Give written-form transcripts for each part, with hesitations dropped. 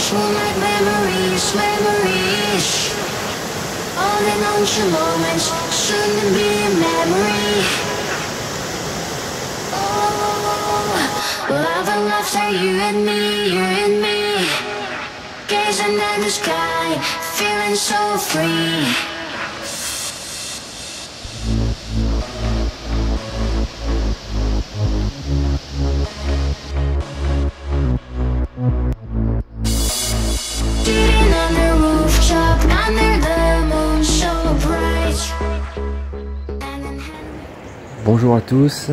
Moonlight memories, memories. All the nonchalant moments, soon to be a memory. Oh, love and laughter, you and me, you and me. Gazing at the sky, feeling so free. Sitting on the rooftop, under the moon so bright. Bonjour à tous,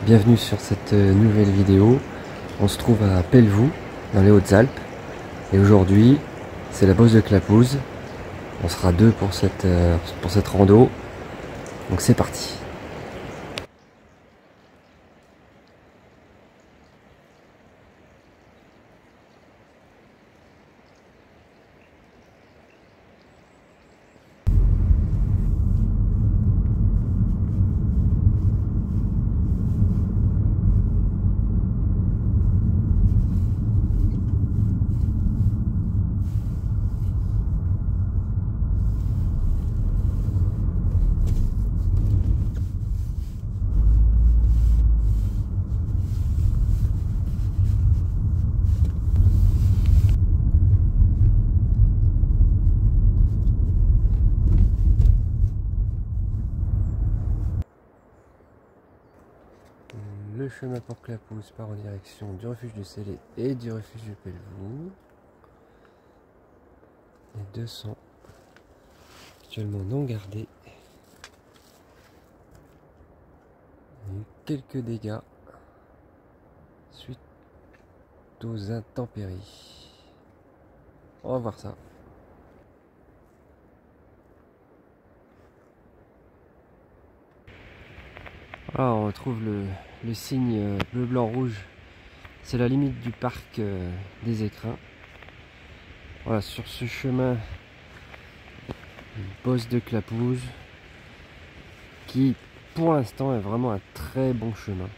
bienvenue sur cette nouvelle vidéo. On se trouve à Pelvoux, dans les Hautes-Alpes. Et aujourd'hui, c'est la bosse de Clapouse. On sera deux pour cette rando. Donc c'est parti. Le chemin pour Clapouse part en direction du refuge du Célé et du refuge de Pelvoux. Les deux sont actuellement non gardés. Il y a eu quelques dégâts suite aux intempéries. On va voir ça. Alors on retrouve le signe bleu, blanc, rouge. C'est la limite du parc des Écrins. Voilà, sur ce chemin, une bosse de Clapouse qui pour l'instant est vraiment un très bon chemin.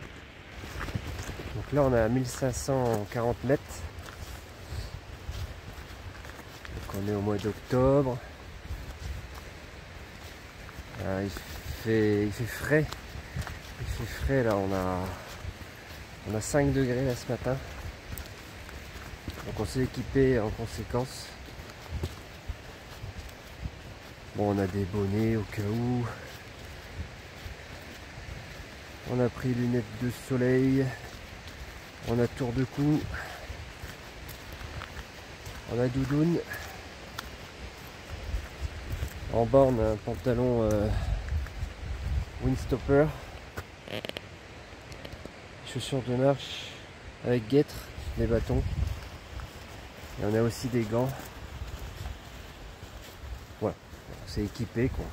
Donc là on est à 1540 mètres. Donc on est au mois d'octobre. Il fait frais. Il fait frais là, on a 5 degrés là ce matin. Donc on s'est équipé en conséquence. Bon, on a des bonnets au cas où. On a pris lunettes de soleil. On a tour de cou. On a doudoune. En bas on a un pantalon windstopper. Chaussures de marche avec guêtres, des bâtons. Et on a aussi des gants. Voilà, c'est équipé quoi.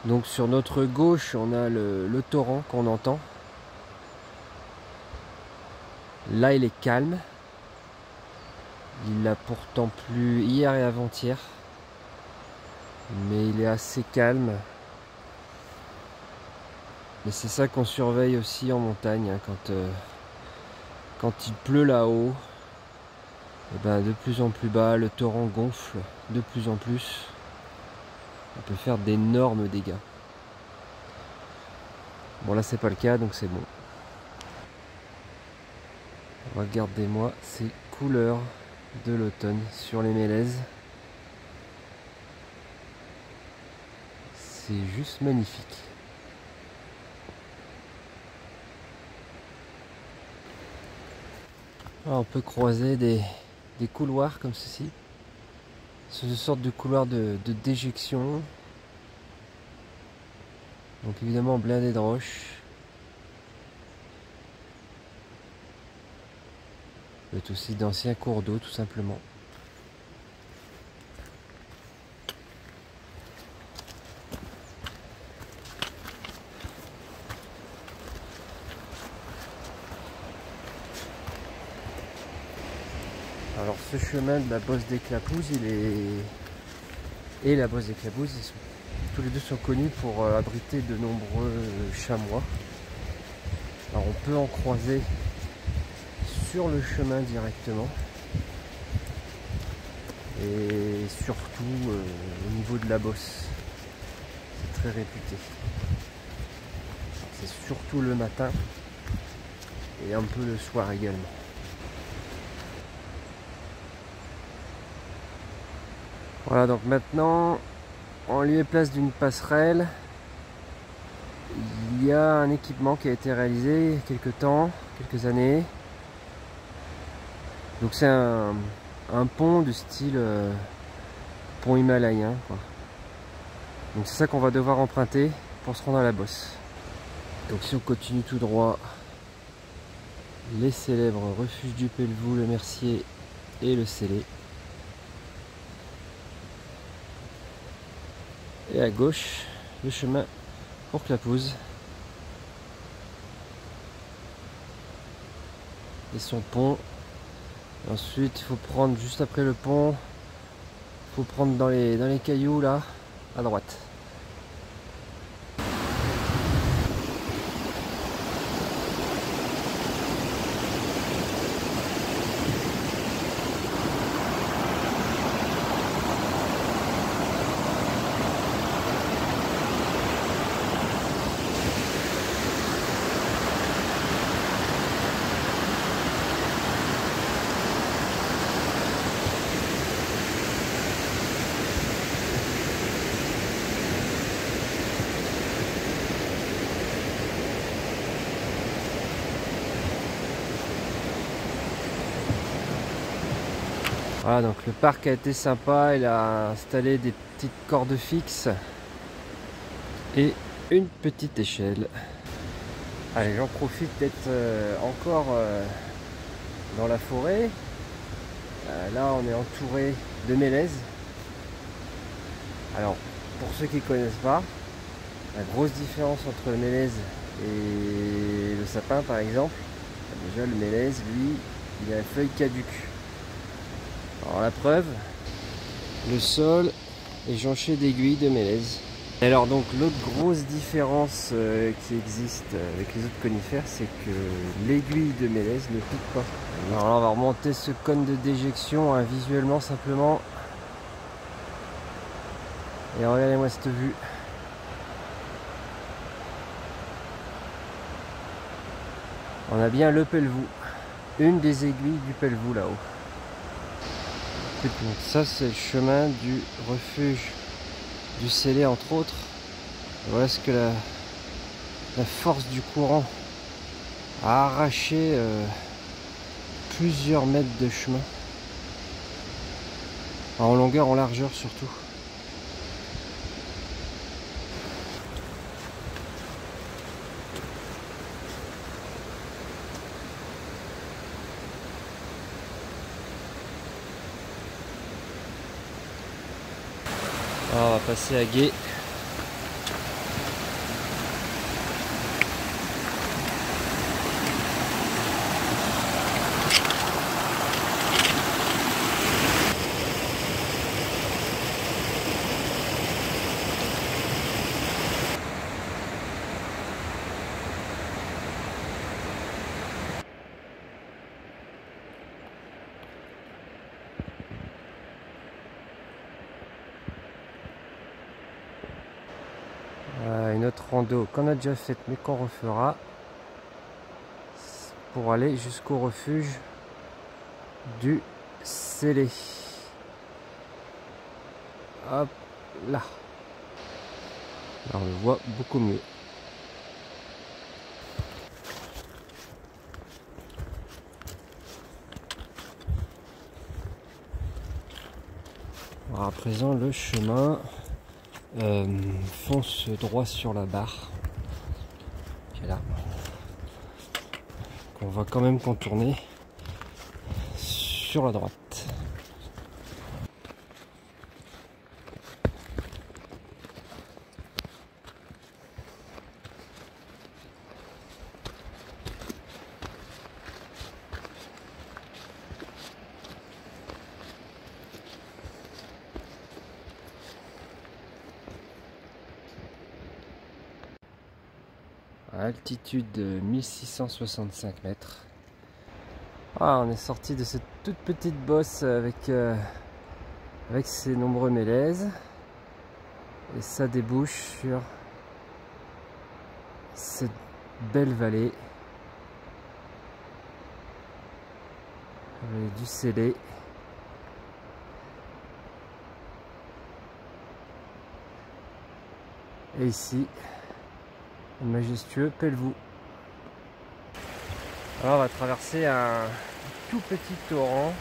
Donc sur notre gauche, on a le torrent qu'on entend. Là, il est calme. Il a pourtant plu hier et avant-hier. Mais il est assez calme. Mais c'est ça qu'on surveille aussi en montagne. Hein, quand il pleut là-haut, et ben de plus en plus bas, le torrent gonfle de plus en plus. On peut faire d'énormes dégâts. Bon là c'est pas le cas donc c'est bon. Regardez-moi ces couleurs de l'automne sur les mélèzes. C'est juste magnifique. Alors, on peut croiser des couloirs comme ceci. C'est une sorte de couloir de déjection. Donc évidemment blindé de roches. peut être aussi d'anciens cours d'eau tout simplement. ce chemin de la Bosse des Clapouzes, et la Bosse des Clapouzes, tous les deux sont connus pour abriter de nombreux chamois. Alors on peut en croiser sur le chemin directement, et surtout au niveau de la Bosse, c'est très réputé. C'est surtout le matin et un peu le soir également. Voilà, donc maintenant, en lieu et place d'une passerelle, il y a un équipement qui a été réalisé il y a quelques années. Donc c'est un pont du style pont himalayen, quoi. Donc c'est ça qu'on va devoir emprunter pour se rendre à la Bosse. Donc si on continue tout droit, les célèbres refuges du Pelvoux, le Mercier et le Célé. Et à gauche, le chemin pour Clapouzes et son pont. Et ensuite, il faut prendre juste après le pont, il faut prendre dans les cailloux là, à droite. Voilà, donc le parc a été sympa, il a installé des petites cordes fixes et une petite échelle. Allez, j'en profite d'être encore dans la forêt. Là, on est entouré de mélèzes. Alors, pour ceux qui ne connaissent pas, la grosse différence entre le mélèze et le sapin, par exemple, déjà le mélèze, lui, il a la feuille caduque. Alors la preuve, le sol est jonché d'aiguilles de mélèze. Et alors donc l'autre grosse différence qui existe avec les autres conifères, c'est que l'aiguille de mélèze ne pique pas. Alors là on va remonter ce cône de déjection visuellement simplement. Et regardez-moi cette vue. On a bien le Pelvoux, une des aiguilles du Pelvoux là-haut. Donc ça c'est le chemin du refuge du Célé entre autres. Et voilà ce que la force du courant a arraché plusieurs mètres de chemin. En longueur, en largeur surtout. Alors, on va passer à Gué. Une autre rando qu'on a déjà faite mais qu'on refera pour aller jusqu'au refuge du Célé. Hop là. Alors on le voit beaucoup mieux. Alors à présent le chemin fonce droit sur la barre qui est là, qu'on va quand même contourner sur la droite. à altitude de 1665 mètres. Ah, on est sorti de cette toute petite bosse avec ses nombreux mélèzes. Et ça débouche sur cette belle vallée. La vallée du Célé. Et ici, le majestueux Pelvoux. Alors on va traverser un tout petit torrent.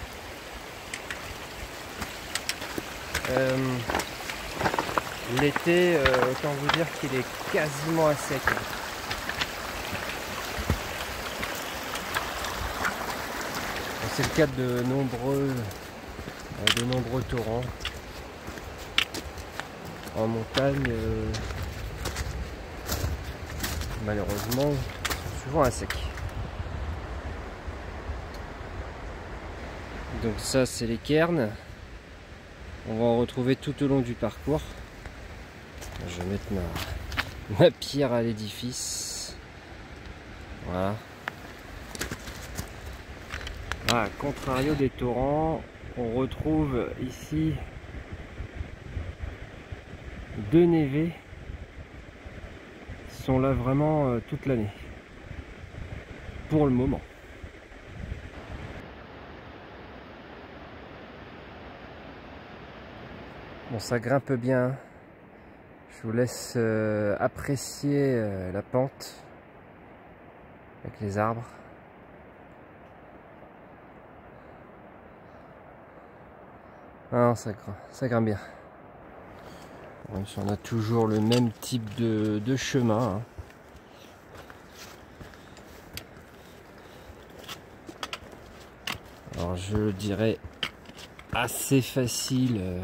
L'été, autant vous dire qu'il est quasiment à sec. C'est le cas de nombreux torrents. En montagne, malheureusement, ils sont souvent à sec. Donc ça, c'est les cairns. On va en retrouver tout au long du parcours. Je vais mettre ma pierre à l'édifice. Voilà. À contrario des torrents, on retrouve ici deux névés qui sont là vraiment toute l'année. Pour le moment. Bon, ça grimpe bien. Je vous laisse apprécier la pente avec les arbres. Ah, ça grimpe bien. On a toujours le même type de chemin. Hein. Alors je dirais assez facile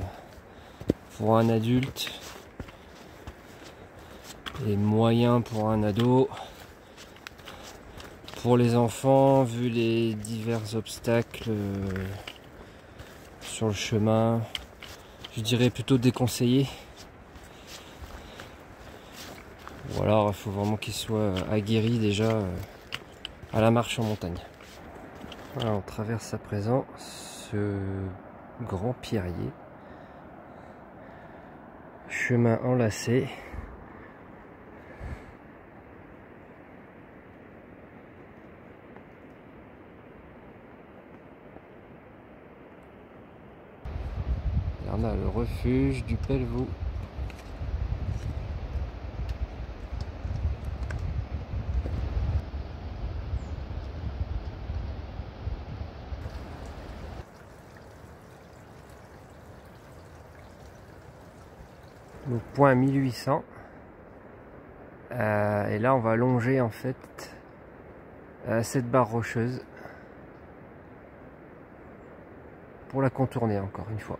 pour un adulte et moyen pour un ado. Pour les enfants, vu les divers obstacles sur le chemin, je dirais plutôt déconseillé. Ou alors il faut vraiment qu'il soit aguerri déjà à la marche en montagne. Voilà, on traverse à présent ce grand pierrier. Chemin enlacé. Et on a le refuge du Pelvoux. Donc point 1800. Et là on va longer en fait cette barre rocheuse pour la contourner encore une fois.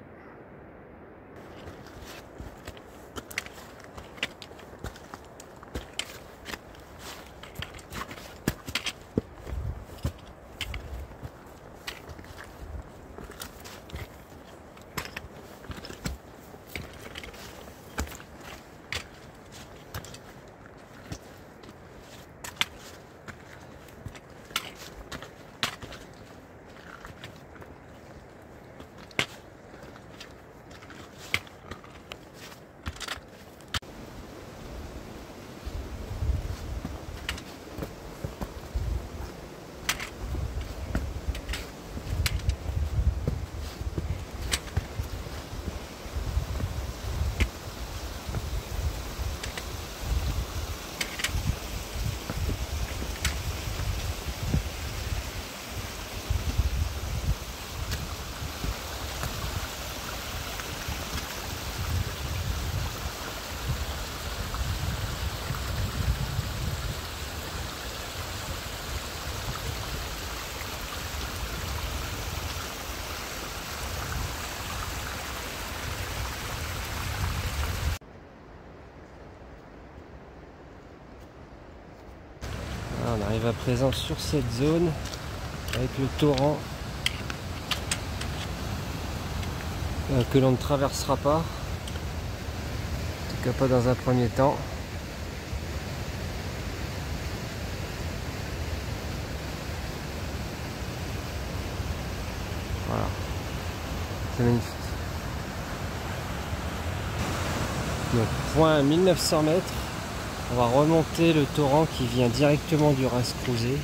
On arrive à présent sur cette zone avec le torrent que l'on ne traversera pas, en tout cas pas dans un premier temps. Voilà, c'est magnifique. Donc point 1900 mètres, on va remonter le torrent qui vient directement du Ras Cruze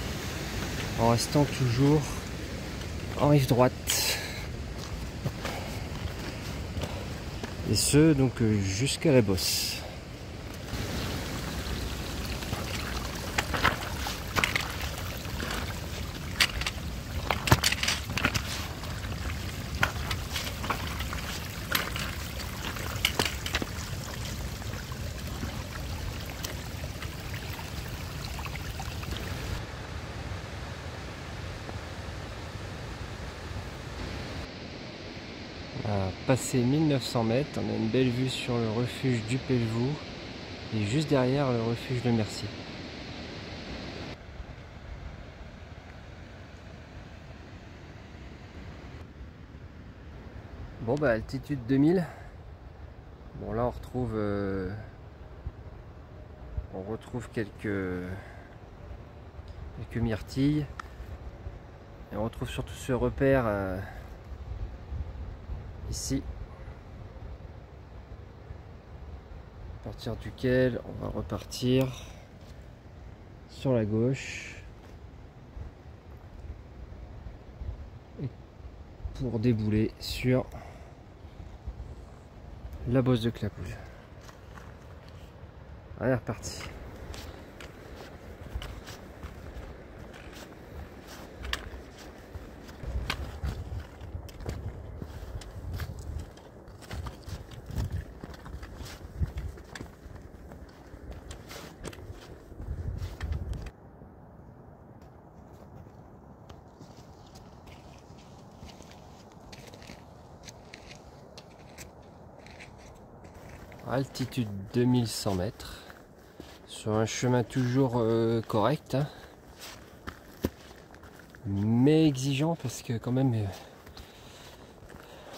en restant toujours en rive droite. Et ce donc jusqu'à la bosse. Passé 1900 mètres, on a une belle vue sur le refuge du Pelvoux et juste derrière le refuge de Mercier. Bon bah altitude 2000. Bon là on retrouve quelques myrtilles et on retrouve surtout ce repère ici, à partir duquel on va repartir sur la gauche et pour débouler sur la bosse de Clapouge. Allez, reparti. Altitude 2100 mètres sur un chemin toujours correct, hein, mais exigeant parce que quand même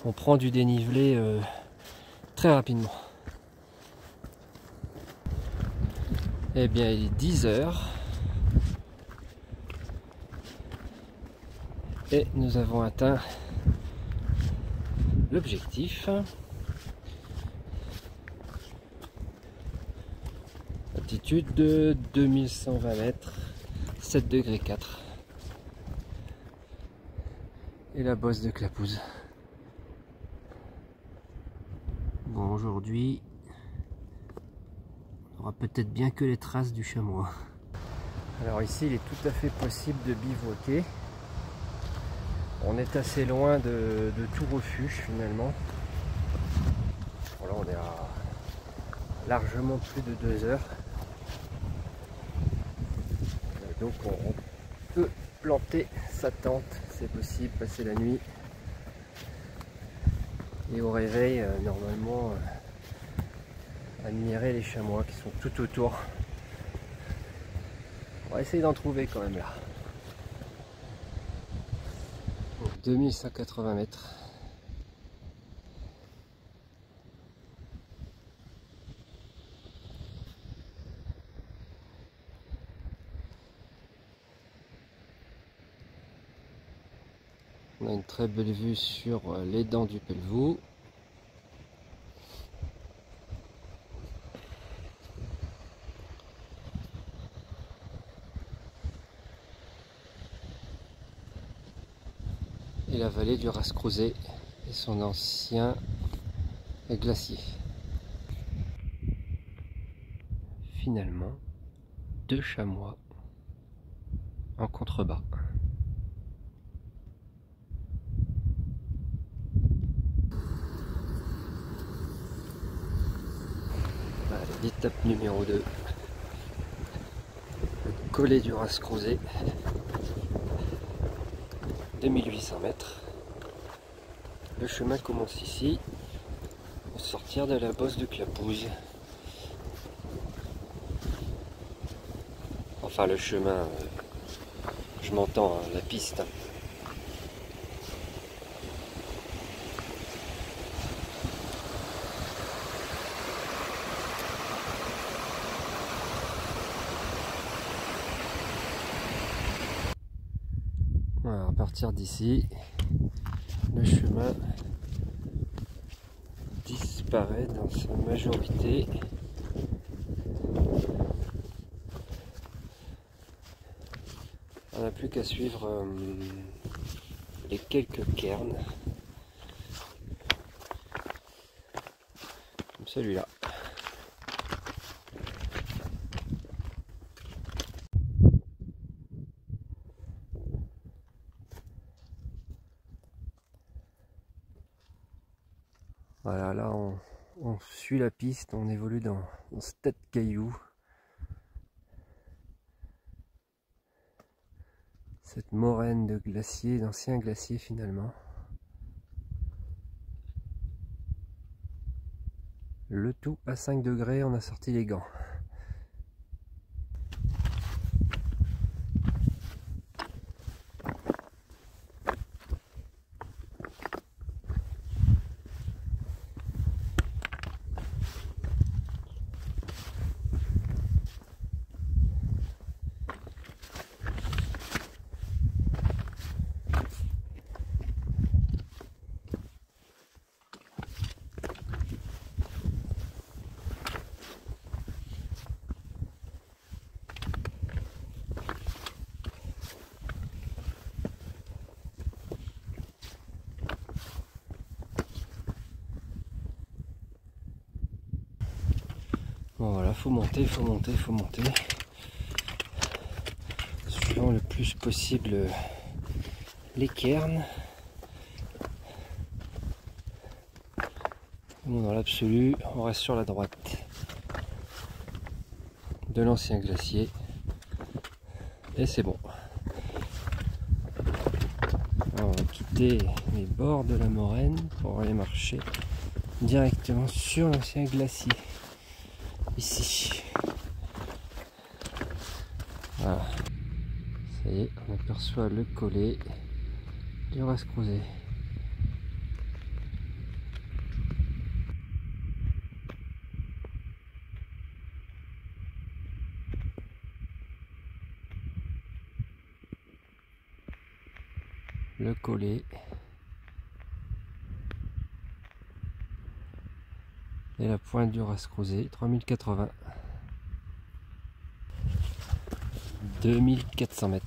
on prend du dénivelé très rapidement. Eh bien il est 10 heures et nous avons atteint l'objectif. Altitude de 2120 mètres, 7 degrés 4. Et la bosse de Clapouze. Bon, aujourd'hui, on aura peut-être bien que les traces du chamois. Alors ici, il est tout à fait possible de bivouaquer. On est assez loin de tout refuge finalement. Bon, là, on est à largement plus de 2 heures. Donc on peut planter sa tente, c'est possible, passer la nuit. Et au réveil, normalement, admirer les chamois qui sont tout autour. On va essayer d'en trouver quand même là. Donc 2180 mètres. On a une très belle vue sur les dents du Pelvoux. Et la vallée du Ras Cruze et son ancien glacier. Finalement, 2 chamois en contrebas. L'étape numéro 2, le collet du Ras Cruze, 2800 mètres. Le chemin commence ici, au sortir de la bosse de Clapouze. Enfin le chemin, je m'entends, hein, la piste. Voilà, à partir d'ici, le chemin disparaît dans sa majorité. On n'a plus qu'à suivre les quelques cairns, comme celui-là. Voilà, là on suit la piste, on évolue dans ce tas de cailloux. Cette moraine de glaciers, d'anciens glaciers finalement. Le tout à 5 degrés, on a sorti les gants. Bon voilà, faut monter, faut monter, faut monter. Suivant le plus possible les cairns. Bon, dans l'absolu, on reste sur la droite de l'ancien glacier. Et c'est bon. Alors, on va quitter les bords de la moraine pour aller marcher directement sur l'ancien glacier. Ici. Voilà. Ça y est, on aperçoit le collet du Rascrozet. Le collet. Et la pointe du Rascrozet, 3080. 2400 mètres.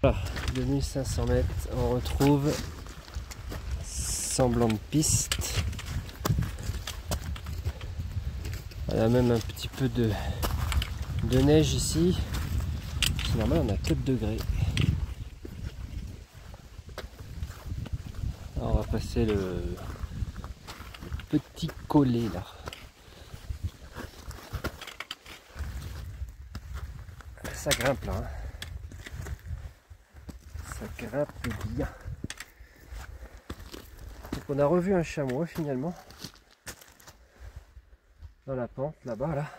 Voilà, 2500 mètres, on retrouve semblant de piste. Il y a même un petit peu de neige ici. C'est normal, on a 4 degrés. Alors on va passer le petit collet là. Ça grimpe là. Hein. Ça grimpe bien. Donc on a revu un chamois finalement. Dans la pente là-bas là.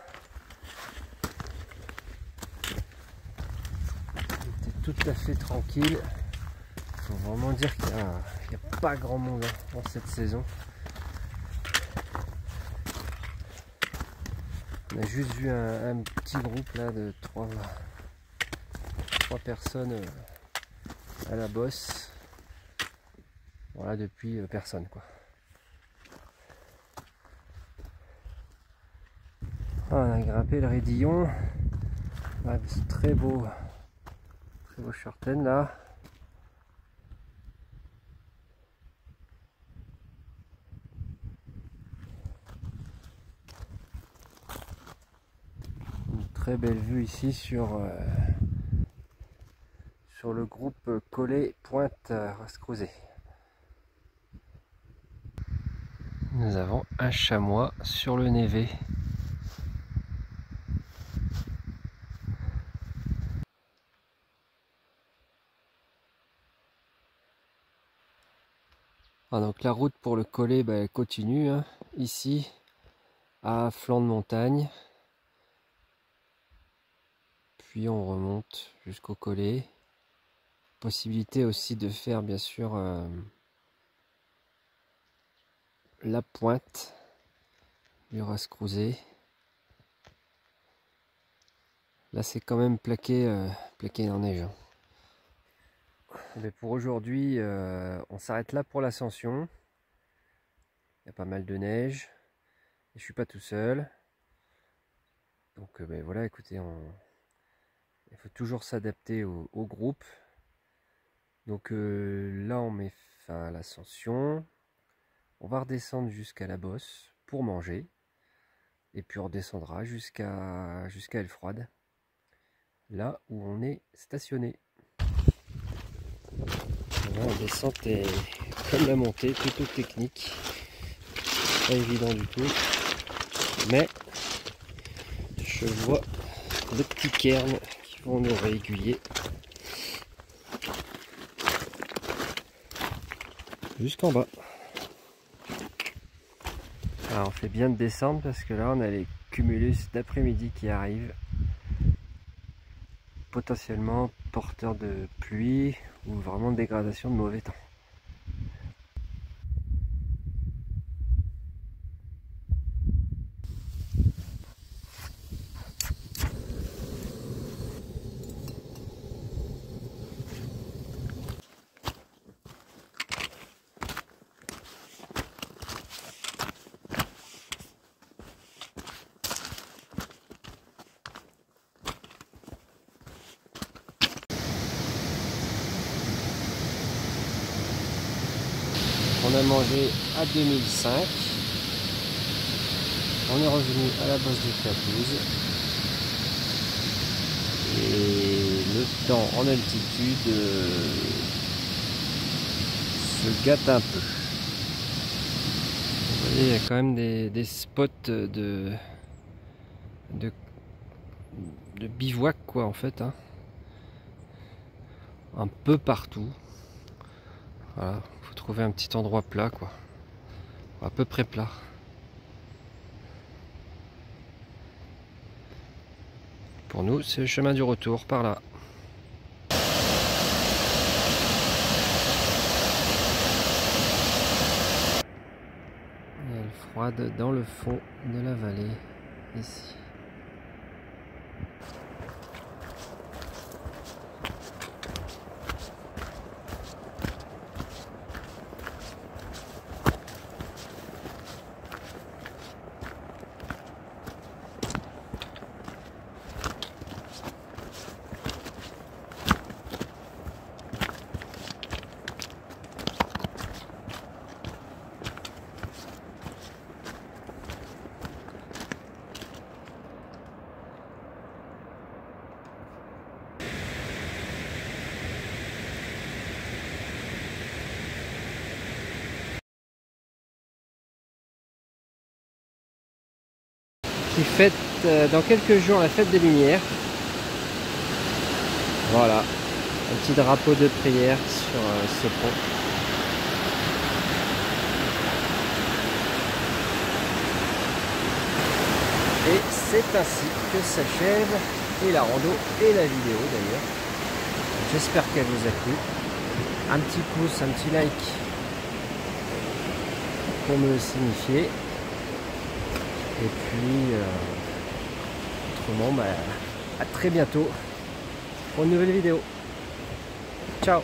Tout à fait tranquille. Faut vraiment dire qu'il n'y a pas grand monde en cette saison. On a juste vu un petit groupe là de 3 personnes à la bosse. Voilà, depuis personne quoi. Ah, on a grimpé le Raidillon. Ouais, c'est très beau chorten là. Une très belle vue ici sur le groupe Collet Pointe Rascrozet. Nous avons un chamois sur le névé. Ah, donc la route pour le Collet, elle continue hein, ici à flanc de montagne, puis on remonte jusqu'au Collet. Possibilité aussi de faire bien sûr la pointe du Ras Cruze. Là c'est quand même plaqué en neige. Mais pour aujourd'hui, on s'arrête là pour l'ascension. Il y a pas mal de neige. Et je suis pas tout seul. Donc ben voilà, écoutez, il faut toujours s'adapter au groupe. Donc là on met fin à l'ascension. On va redescendre jusqu'à la bosse pour manger. Et puis on redescendra jusqu'à Elfroide. Là où on est stationné. Voilà, la descente est comme la montée, plutôt technique. Pas évident du tout. Mais je vois des petits cairns qui vont nous réaiguiller jusqu'en bas. Alors on fait bien de descendre parce que là on a les cumulus d'après-midi qui arrivent, potentiellement porteurs de pluie ou vraiment de dégradation de mauvais temps. On a mangé à 2005. On est revenu à la bosse du K12. Et le temps en altitude se gâte un peu. Vous voyez, il y a quand même des spots de bivouac quoi en fait. Hein. Un peu partout. Voilà, faut trouver un petit endroit plat quoi. À peu près plat. Pour nous, c'est le chemin du retour par là. Et elle froide dans le fond de la vallée ici. Qui fête dans quelques jours la fête des Lumières. Voilà, un petit drapeau de prière sur ce pont. Et c'est ainsi que s'achève et la rando et la vidéo d'ailleurs. J'espère qu'elle vous a plu. Un petit pouce, un petit like pour me le signifier. Et puis, autrement, à très bientôt pour une nouvelle vidéo. Ciao!